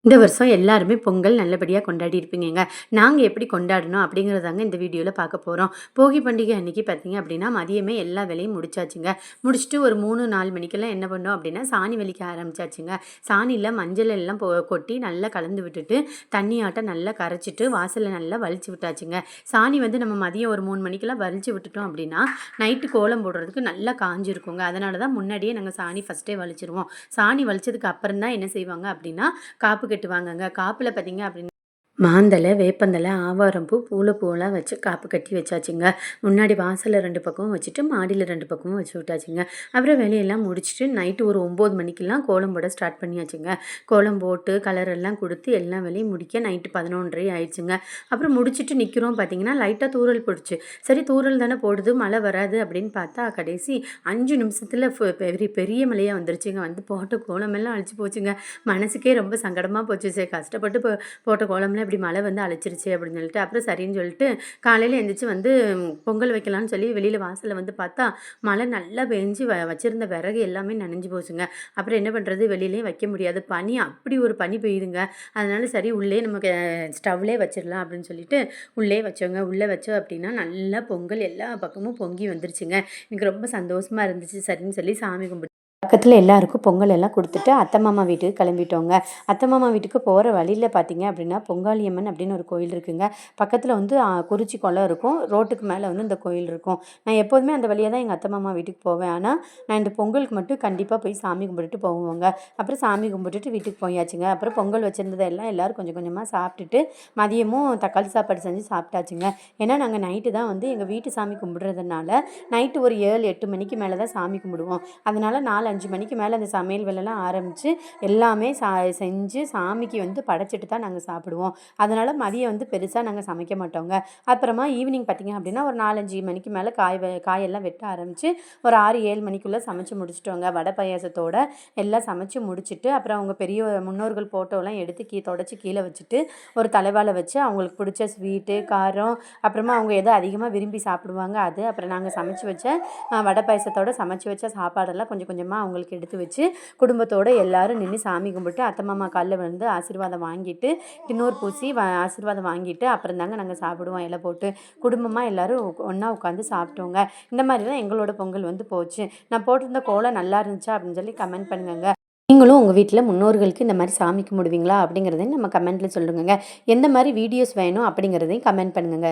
இந்த வருஷம் எல்லாருமே பொங்கல் நல்லபடியா கொண்டாடி இருப்பீங்கங்க. நாங்க எப்படி கொண்டாடினோம் அப்படிங்கிறதாங்க இந்த வீடியோல பார்க்க போறோம். போகி பண்டிகை அன்னைக்கு பார்த்தீங்க அப்படின்னா, மதியமே எல்லா வேலையும் முடிச்சாச்சுங்க. முடிச்சுட்டு ஒரு 3, 4 மணிக்கெல்லாம் என்ன பண்ணோம் அப்படின்னா, சாணி வலிக்க ஆரம்பிச்சாச்சுங்க. சாணியில மஞ்சள் எல்லாம் கொட்டி நல்லா கலந்து விட்டுட்டு, தண்ணியாட்டம் நல்லா கரைச்சிட்டு, வாசல்ல நல்லா வலிச்சு விட்டாச்சுங்க. சாணி வந்து நம்ம மதியம் ஒரு 3 மணிக்கெல்லாம் வலிச்சு விட்டுட்டோம் அப்படின்னா, நைட்டு கோலம் போடுறதுக்கு நல்லா காஞ்சிருக்குங்க. அதனால தான் முன்னாடியே நாங்க சாணி ஃபர்ஸ்ட்டே வலிச்சுருவோம். சாணி வலிச்சதுக்கு அப்புறம் தான் என்ன செய்வாங்க அப்படின்னா, காப்பு கட்டுவாங்கங்க. காப்புல பார்த்தீங்க அப்படின்னா மாந்தலை, வேப்பந்தலை, ஆவாரம்பூ, பூவெல்லாம் வச்சு காப்பு கட்டி வச்சாச்சுங்க. முன்னாடி வாசல்ல 2 பக்கமும் வச்சுட்டு, மாடியில 2 பக்கமும் வச்சு விட்டாச்சுங்க. அப்புறம் வேலையெல்லாம் முடிச்சுட்டு நைட்டு ஒரு 9 மணிக்கெல்லாம் கோலம் போட ஸ்டார்ட் பண்ணியாச்சுங்க. கோலம் போட்டு, கலர் எல்லாம் குடுத்து எல்லா வேலையும் முடிக்க நைட்டு 11:30 ஆயிடுச்சுங்க. அப்புறம் முடிச்சுட்டு நிற்கிறோம் பார்த்தீங்கன்னா, லைட்டா தூறல் போட்டுச்சு. சரி தூறல் தானே போடுது, மழை வராது அப்படின்னு பார்த்தா, கடைசி 5 நிமிஷத்துல பெரிய பெரிய மழையா வந்துருச்சுங்க. வந்து போட்ட கோலமெல்லாம் அழிச்சு போச்சுங்க. மனசுக்கே ரொம்ப சங்கடமா போச்சு. சரி கஷ்டப்பட்டு போட்ட கோலம்லாம் இப்படி மழை வந்து அழைச்சிருச்சு அப்படின்னு சொல்லிட்டு அப்புறம் சரின்னு சொல்லிட்டு காலையில் எழுந்திரிச்சு வந்து பொங்கல் வைக்கலான்னு சொல்லி வெளியில் வாசலில் வந்து பார்த்தா மழை நல்லா பெஞ்சு வச்சிருந்த விறகு எல்லாமே நனைஞ்சு போச்சுங்க. அப்புறம் என்ன பண்ணுறது, வெளியிலேயே வைக்க முடியாது, பனி அப்படி ஒரு பனி பெய்யுதுங்க. அதனால சரி உள்ளே நமக்கு ஸ்டவ்லேயே வச்சிடலாம் அப்படின்னு சொல்லிட்டு உள்ளே வச்சோங்க. உள்ளே வச்சோம் அப்படின்னா நல்லா பொங்கல் எல்லா பக்கமும் பொங்கி வந்துருச்சுங்க. எனக்கு ரொம்ப சந்தோஷமாக இருந்துச்சு. சரின்னு சொல்லி சாமி கும்பிட்டு பக்கத்தில் எல்லாருக்கும் பொங்கல் எல்லாம் கொடுத்துட்டு அத்தை மாமா வீட்டுக்கு கிளம்பிட்டோங்க. அத்தை மாமா வீட்டுக்கு போகிற வழியில் பார்த்தீங்க அப்படின்னா பொங்காளியம்மன் அப்படின்னு ஒரு கோயில் இருக்குங்க. பக்கத்தில் வந்து குறிச்சி குளம் இருக்கும். ரோட்டுக்கு மேலே வந்து இந்த கோயில் இருக்கும். நான் எப்போதுமே அந்த வழியாக தான் எங்கள் அத்தை மாமா வீட்டுக்கு போவேன். ஆனால் நான் இந்த பொங்கலுக்கு மட்டும் கண்டிப்பாக போய் சாமி கும்பிட்டுட்டு போவோங்க. அப்புறம் சாமி கும்பிட்டுட்டு வீட்டுக்கு போயாச்சுங்க. அப்புறம் பொங்கல் வச்சுருந்ததை எல்லோரும் கொஞ்சம் கொஞ்சமாக சாப்பிட்டுட்டு மதியமும் தக்காளி சாப்பாடு செஞ்சு சாப்பிட்டாச்சுங்க. ஏன்னா நாங்கள் நைட்டு தான் வந்து எங்கள் வீட்டு சாமி கும்பிட்றதுனால நைட்டு ஒரு 7, 8 மணிக்கு மேலே தான் சாமி கும்பிடுவோம். அதனால் 4, 5 மணிக்கு மேலே அந்த சமையல் வேலைலாம் ஆரம்பித்து எல்லாமே செஞ்சு சாமிக்கு வந்து படைச்சிட்டு தான் நாங்கள் சாப்பிடுவோம். அதனால் மதியம் வந்து பெருசாக நாங்கள் சமைக்க மாட்டோங்க. அப்புறமா ஈவினிங் பார்த்திங்க அப்படின்னா ஒரு 4, 5 மணிக்கு மேலே காயெல்லாம் வெட்ட ஆரம்பித்து ஒரு 6, 7 மணிக்குள்ளே சமைச்சு முடிச்சிட்டோங்க. வடை பாயாசத்தோட எல்லாம் சமைச்சு முடிச்சுட்டு அப்புறம் அவங்க பெரிய முன்னோர்கள் ஃபோட்டோலாம் எடுத்து தொடச்சி கீழே வச்சுட்டு ஒரு தலைவாழை வச்சு அவங்களுக்கு பிடிச்ச ஸ்வீட்டு, காரம், அப்புறமா அவங்க எதோ அதிகமாக விரும்பி சாப்பிடுவாங்க அது, அப்புறம் நாங்கள் சமைச்சு வச்ச வடை பாயாசத்தோடு சமைச்சு வச்ச சாப்பாடெல்லாம் கொஞ்சம் கொஞ்சமாக அவங்களுக்கு எடுத்து வச்சு குடும்பத்தோடு எல்லோரும் நின்று சாமி கும்பிட்டு அத்தை மாமா காலில் வந்து ஆசீர்வாதம் வாங்கிட்டு தின்னூர் பூசி ஆசீர்வாதம் வாங்கிட்டு அப்புறம் தாங்க நாங்கள் சாப்பிடுவோம். இலை போட்டு குடும்பமாக எல்லோரும் ஒன்றா உட்காந்து சாப்பிட்டோங்க. இந்த மாதிரி தான் எங்களோட பொங்கல் வந்து போச்சு. நான் போட்டிருந்த கோலம் நல்லா இருந்துச்சா அப்படின்னு சொல்லி கமெண்ட் பண்ணுங்கங்க. நீங்களும் உங்கள் வீட்டில் முன்னோர்களுக்கு இந்த மாதிரி சாமி கும்பிடுவீங்களா அப்படிங்கிறதையும் நம்ம கமெண்ட்டில் சொல்லுங்கங்க. எந்த மாதிரி வீடியோஸ் வேணும் அப்படிங்கிறதையும் கமெண்ட் பண்ணுங்கங்க.